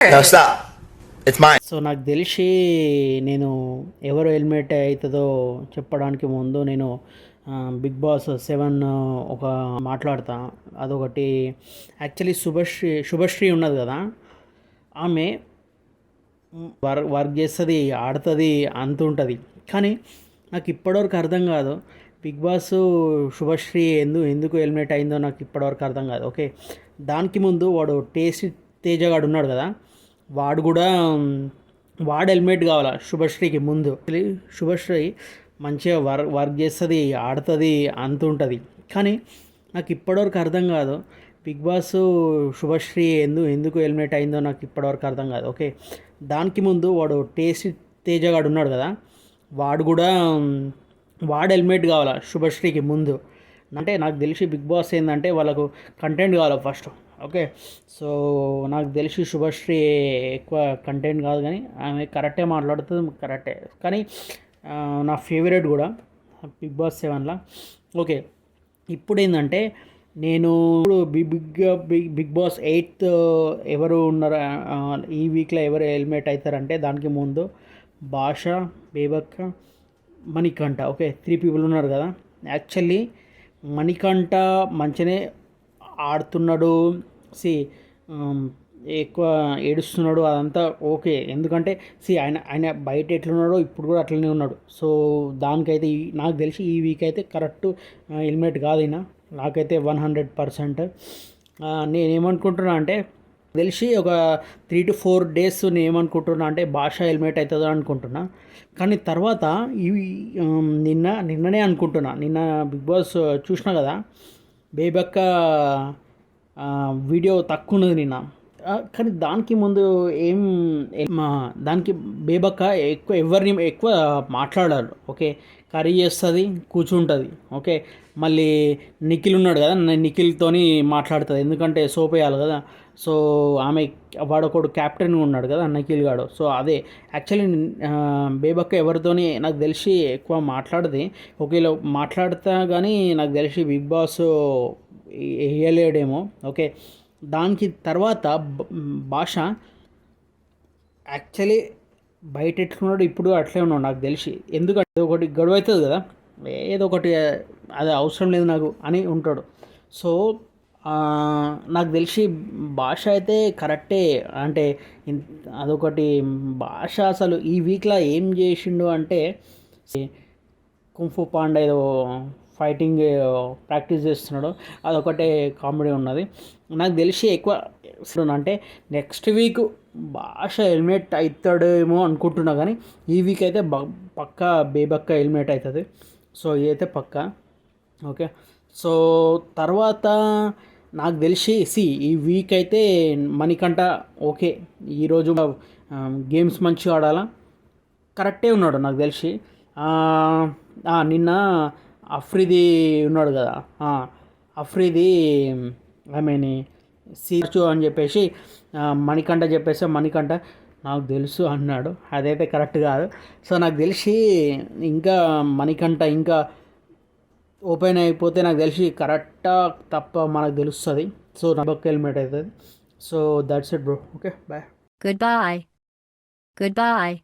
No, stop. It's mine. So నాకు తెలిసి నేను ఎవరు హెల్మెట్ అవుతుందో చెప్పడానికి ముందు నేను బిగ్ బాస్ 7 ఒక మాట్లాడతా. అదొకటి యాక్చువల్లీ శుభశ్రీ ఉన్నది కదా, ఆమె వర్క్ చేస్తుంది, ఆడుతుంది, అంత ఉంటుంది. కానీ నాకు ఇప్పటివరకు అర్థం కాదు బిగ్ బాస్ శుభశ్రీ ఎందుకు హెల్మెట్ అయిందో నాకు ఇప్పటివరకు అర్థం కాదు. ఓకే, దానికి ముందు వాడు తేజగాడు ఉన్నాడు కదా, వాడు కూడా వాడు హెల్మెట్ కావాలా శుభశ్రీకి ముందు. శుభశ్రీ మంచిగా వర్క్ చేస్తుంది, ఆడుతుంది, అంత ఉంటుంది. కానీ నాకు ఇప్పటివరకు అర్థం కాదు బిగ్ బాస్ శుభశ్రీ ఎందుకు హెల్మెట్ అయిందో నాకు ఇప్పటివరకు అర్థం కాదు. ఓకే, దానికి ముందు వాడు తేజగాడు ఉన్నాడు కదా, వాడు కూడా వాడు హెల్మెట్ కావాలా శుభశ్రీకి ముందు. అంటే నాకు తెలిసి బిగ్ బాస్ ఏంటంటే వాళ్ళకు కంటెంట్ కావాలి ఫస్ట్. ఓకే, సో నాకు తెలిసి శుభశ్రీ ఎక్కువ కంటెంట్ కాదు, కానీ ఆమె కరెక్టే మాట్లాడుతుంది, కరెక్టే. కానీ నా ఫేవరెట్ కూడా బిగ్ బాస్ 7లో. ఓకే, ఇప్పుడు ఏంటంటే నేను బిగ్ బాస్ 8 ఎవరు ఉన్నారు ఈ వీక్లో, ఎవరు హెల్మెట్ అవుతారంటే దానికి ముందు భాష, బేబక్క, మణికంఠ. ఓకే, 3 పీపుల్ ఉన్నారు కదా. యాక్చువల్లీ మణికంఠ మంచిగానే ఆడుతున్నాడు, ఎక్కువ ఏడుస్తున్నాడు, అదంతా ఓకే. ఎందుకంటే ఆయన బయట ఎట్లున్నాడో ఇప్పుడు కూడా అట్లనే ఉన్నాడు. సో దానికైతే నాకు తెలిసి ఈ వీక్ అయితే కరెక్ట్ హెల్మెట్ కాదు అయినా, నాకైతే 100%. నేనేమనుకుంటున్నా అంటే తెలిసి ఒక 3 to 4 days నేను ఏమనుకుంటున్నా అంటే భాష హెల్మెట్ అవుతుందో అనుకుంటున్నా. కానీ తర్వాత ఇవి నిన్ననే అనుకుంటున్నా. నిన్న బిగ్ బాస్ చూసినా కదా, బేబక్క వీడియో తక్కువ ఉన్నది నిన్న. కానీ దానికి ముందు దానికి బేబక్క ఎవరిని ఎక్కువ మాట్లాడారు. ఓకే, కర్రీ చేస్తుంది, కూర్చుంటుంది. ఓకే, మళ్ళీ నిఖిల్ ఉన్నాడు కదా, నిఖిల్తోని మాట్లాడుతుంది, ఎందుకంటే సోప్ వేయాలి కదా. సో ఆమె వాడొకడు క్యాప్టెన్ ఉన్నాడు కదా నిఖిల్ గాడు. సో అదే యాక్చువల్లీ బేబక్క ఎవరితోని నాకు తెలిసి ఎక్కువ మాట్లాడది. ఒకవేళ మాట్లాడతా కానీ నాకు తెలిసి బిగ్ బాస్ వేయలేడేమో. ఓకే, దానికి తర్వాత భాష యాక్చువల్లీ బయట ఎట్లున్నాడు ఇప్పుడు అట్లే ఉన్నాడు నాకు తెలిసి. ఎందుకంటే ఒకటి గడువు అవుతుంది కదా, ఏదో ఒకటి అది అవసరం లేదు నాకు అని ఉంటాడు. సో నాకు తెలిసి భాష అయితే కరెక్టే. అంటే అదొకటి భాష అసలు ఈ వీక్లో ఏం చేసిండు అంటే కుంఫు పాండా ఏదో ఫైటింగ్ ప్రాక్టీస్ చేస్తున్నాడు, అదొకటే కామెడీ ఉన్నది. నాకు తెలిసి ఎక్కువ అంటే నెక్స్ట్ వీక్ భాష హెల్మెట్ అవుతాడేమో అనుకుంటున్నా, కానీ ఈ వీక్ అయితే పక్కా బేబక్క హెల్మెట్ అవుతుంది. సో ఇదైతే పక్కా. ఓకే, సో తర్వాత నాకు తెలిసి ఈ వీక్ అయితే మణికంఠ ఓకే, ఈరోజు గేమ్స్ మంచిగా ఆడాలా, కరెక్టే ఉన్నాడు నాకు తెలిసి. నిన్న అఫ్రిది ఉన్నాడు కదా, అఫ్రిది ఆమెని సీర్చు అని చెప్పేసి మణికంఠ చెప్పేసి మణికంఠ నాకు తెలుసు అన్నాడు. అదైతే కరెక్ట్ కాదు. సో నాకు తెలిసి ఇంకా మణికంఠ ఇంకా ఓపెన్ అయిపోతే నాకు తెలిసి కరెక్టా తప్ప మనకు తెలుస్తుంది. సో నబక్ హెల్మెట్ అవుతుంది. So that's it bro. Okay, bye. Goodbye. Goodbye.